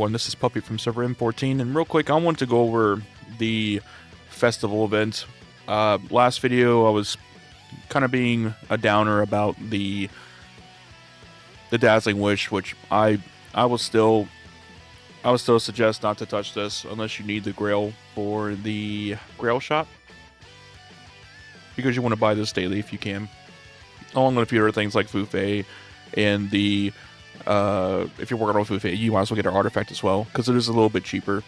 everyone, this is Puppy from server M14, and real quick, I want to go over the festival event. Last video, I was kind of being a downer about the Dazzling Wish, which I will still suggest not to touch this unless you need the Grail for the Grail shop, because you want to buy this daily if you can, along with a few other things like Fufei and the if you're working on Fufei, you might as well get an artifact as well, because it is a little bit cheaper.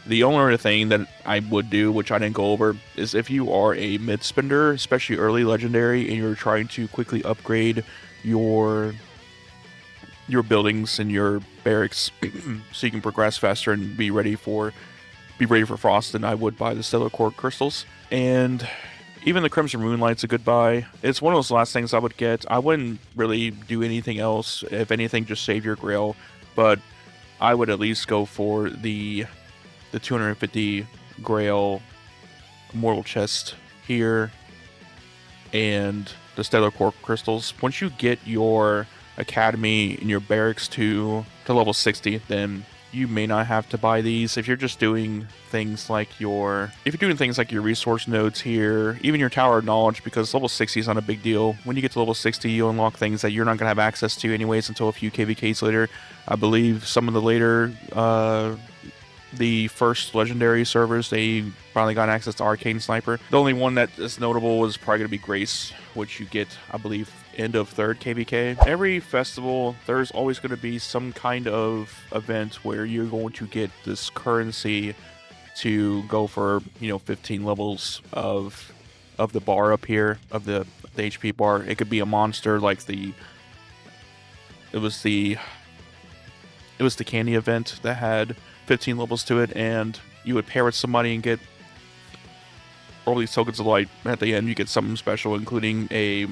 The only other thing that I would do, which I didn't go over, is if you are a mid spender, especially early legendary, and you're trying to quickly upgrade your buildings and your barracks so you can progress faster and be ready for Frost, then I would buy the Stellar Core crystals. And even the Crimson Moonlight's a good buy. It's one of those last things I would get. I wouldn't really do anything else. If anything, just save your Grail. But I would at least go for the 250 Grail Immortal Chest here and the Stellar Core crystals. Once you get your Academy and your barracks to level 60, then you may not have to buy these. If you're just doing things like your resource nodes here, even your Tower of Knowledge, because level 60 is not a big deal. When you get to level 60, you unlock things that you're not going to have access to anyways until a few KVKs later. I believe some of the later, the first legendary servers, they finally got access to Arcane Sniper. The only one that is notable is probably going to be Grace, which you get, I believe, end of 3rd KVK. Every festival, there's always going to be some kind of event where you're going to get this currency to go for, 15 levels of the bar up here, of the HP bar. It could be a monster like it was the candy event that had 15 levels to it, and you would pair with somebody and get all these tokens of light. At the end, you get something special, including a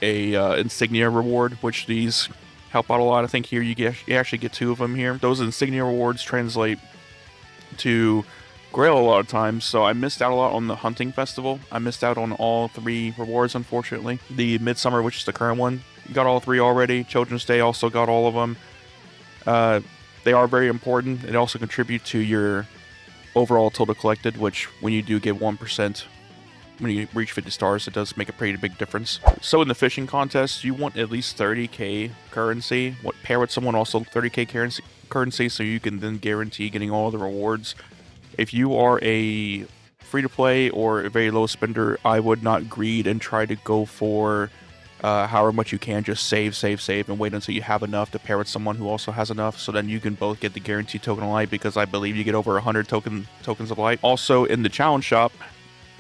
insignia reward, which these help out a lot. I think here you actually get 2 of them here. Those insignia rewards translate to Grail a lot of times, so I missed out a lot on the hunting festival. I missed out on all 3 rewards, unfortunately. The Midsummer, which is the current one, got all 3 already. Children's Day also got all of them. They are very important. It also contribute to your overall total collected, which when you do get 1%, when you reach 50 stars, it does make a pretty big difference. So in the fishing contest, you want at least 30k currency. Pair with someone also 30k currency, so you can then guarantee getting all the rewards. If you are a free-to-play or a very low spender, I would not greed and try to go for however much you can. Just save, and wait until you have enough to pair with someone who also has enough, so then you can both get the guaranteed token of light, because I believe you get over 100 tokens of light. Also, in the challenge shop,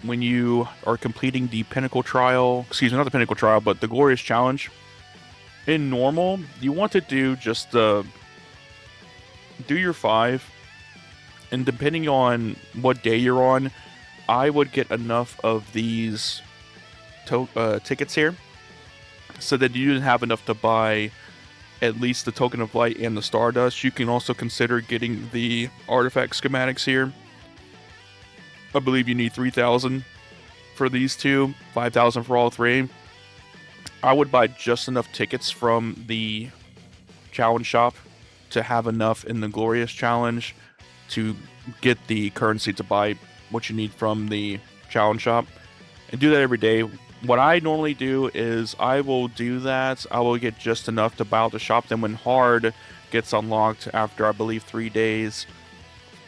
when you are completing the Pinnacle Trial, not the Pinnacle Trial, but the Glorious Challenge, in normal, you want to do just do your 5, and depending on what day you're on, I would get enough of these tickets here, so that you didn't have enough to buy at least the Token of Light and the Stardust. You can also consider getting the artifact schematics here. I believe you need 3,000 for these 2, 5,000 for all 3. I would buy just enough tickets from the challenge shop to have enough in the Glorious Challenge to get the currency to buy what you need from the challenge shop, and do that every day. What I normally do is I will do that. I will get just enough to buy out the shop. Then when hard gets unlocked after, I believe, 3 days,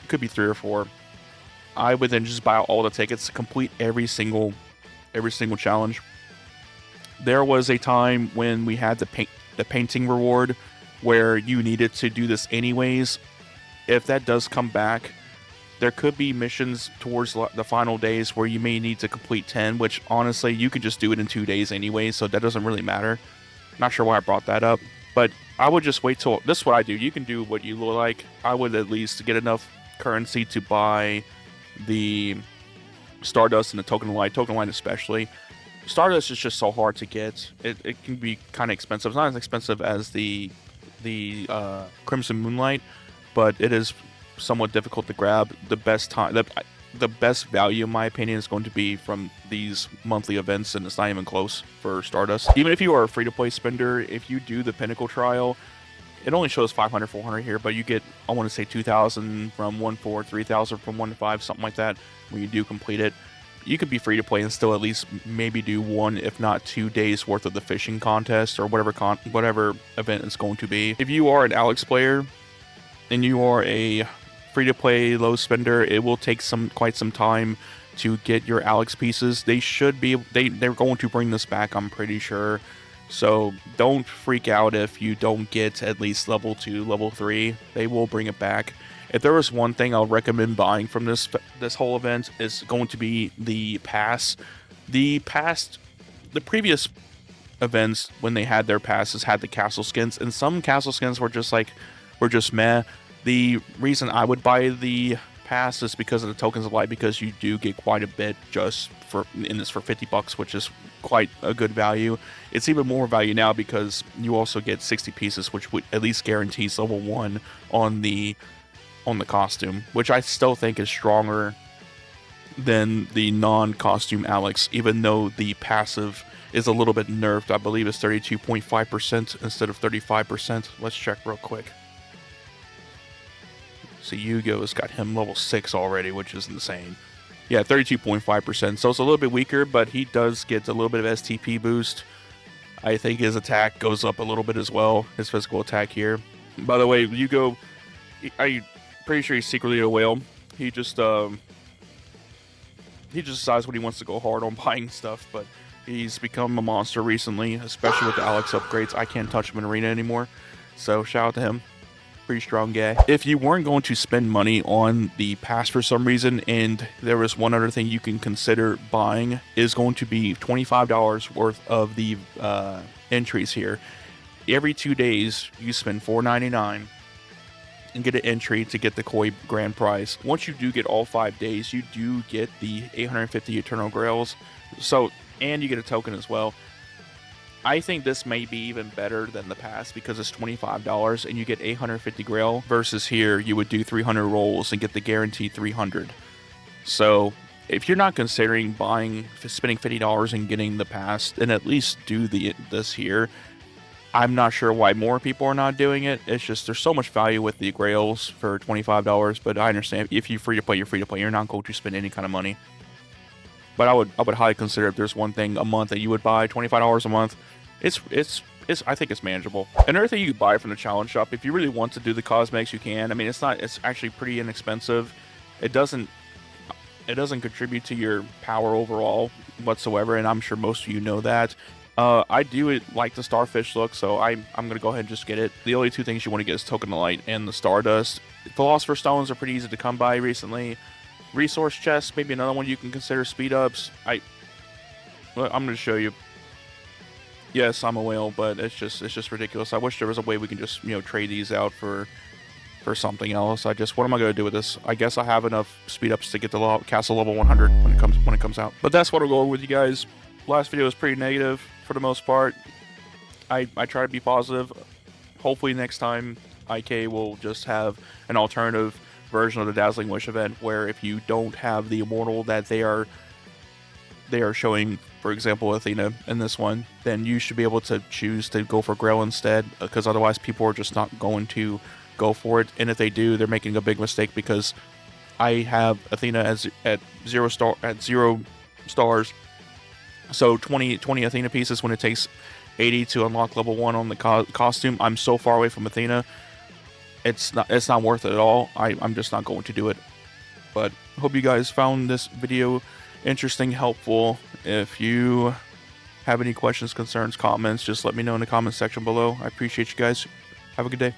it could be 3 or 4, I would then just buy out all the tickets to complete every single challenge. There was a time when we had the painting reward where you needed to do this anyways. If that does come back, there could be missions towards the final days where you may need to complete 10, which honestly, you could just do it in 2 days anyway, so that doesn't really matter. Not sure why I brought that up, but I would just wait till... This is what I do. You can do what you like. I would at least get enough currency to buy the Stardust and the Token of Light. Token of Light especially. Stardust is just so hard to get. It can be kind of expensive. It's not as expensive as the Crimson Moonlight, but it is somewhat difficult to grab. The best value, in my opinion, is going to be from these monthly events, and it's not even close for Stardust. Even if you are a free-to-play spender, if you do the Pinnacle Trial, it only shows 500, 400 here, but you get, I want to say 2,000 from 1-4, 3,000 from 1-5, something like that when you do complete it. You could be free to play and still at least maybe do 1, if not 2 days worth of the fishing contest or whatever event it's going to be. If you are an Alex player and you are a free to play low spender, it will take quite some time to get your Alex pieces. They're going to bring this back, I'm pretty sure. So don't freak out if you don't get at least level 2, level 3. They will bring it back. If there was one thing I'll recommend buying from this whole event, is going to be the pass. The previous events, when they had their passes, had the castle skins, and some castle skins were just meh. The reason I would buy the pass is because of the tokens of light, because you do get quite a bit just for 50 bucks, which is quite a good value. It's even more value now because you also get 60 pieces, which would at least guarantees level 1 on the costume, which I still think is stronger than the non-costume Alex, even though the passive is a little bit nerfed. I believe it's 32.5% instead of 35%. Let's check real quick. So Yugo's got him level 6 already, which is insane. Yeah, 32.5%. So it's a little bit weaker, but he does get a little bit of STP boost. I think his attack goes up a little bit as well, his physical attack here. By the way, Yugo, I'm pretty sure he's secretly a whale. He just decides when he wants to go hard on buying stuff, but he's become a monster recently, especially with the Alex upgrades. I can't touch him in Arena anymore, so shout out to him. Pretty strong guy. If you weren't going to spend money on the pass for some reason, and there was one other thing you can consider buying, is going to be $25 worth of the entries here. Every 2 days, you spend $4.99 and get an entry to get the Koi grand prize. Once you do get all 5 days, you do get the 850 Eternal Grails. So, and you get a token as well. I think this may be even better than the past because it's $25 and you get 850 Grail, versus here you would do 300 rolls and get the guaranteed 300. So if you're not considering spending $50 and getting the pass, then at least do this here. I'm not sure why more people are not doing it. It's just there's so much value with the Grails for $25, but I understand if you're free to play, you're free to play. You're not going to spend any kind of money. But I would highly consider, if there's one thing a month that you would buy, $25 a month, I think it's manageable. Another thing you could buy from the challenge shop, if you really want to do the cosmetics, you can. I mean, it's actually pretty inexpensive. It doesn't contribute to your power overall whatsoever, and I'm sure most of you know that. I do like the starfish look, so I'm gonna go ahead and just get it. The only 2 things you want to get is token of light and the stardust. Philosopher's stones are pretty easy to come by recently. Resource chests, maybe another one you can consider. Speed ups. I'm gonna show you. Yes, I'm a whale, but it's just ridiculous. I wish there was a way we can just trade these out for something else. What am I gonna do with this? I guess I have enough speed ups to get to castle level 100 when it comes out. But that's what I'll go with you guys. Last video was pretty negative for the most part. I try to be positive. Hopefully next time IK will just have an alternative version of the Dazzling Wish event, where if you don't have the immortal that they are showing, for example Athena in this one, then you should be able to choose to go for Grail instead, because otherwise people are just not going to go for it. And if they do, they're making a big mistake, because I have Athena at 0 stars, so 20 Athena pieces when it takes 80 to unlock level 1 on the costume. I'm so far away from Athena, it's not worth it at all. I'm just not going to do it. But I hope you guys found this video interesting, helpful. If you have any questions, concerns, comments, just let me know in the comment section below. I appreciate you guys. Have a good day.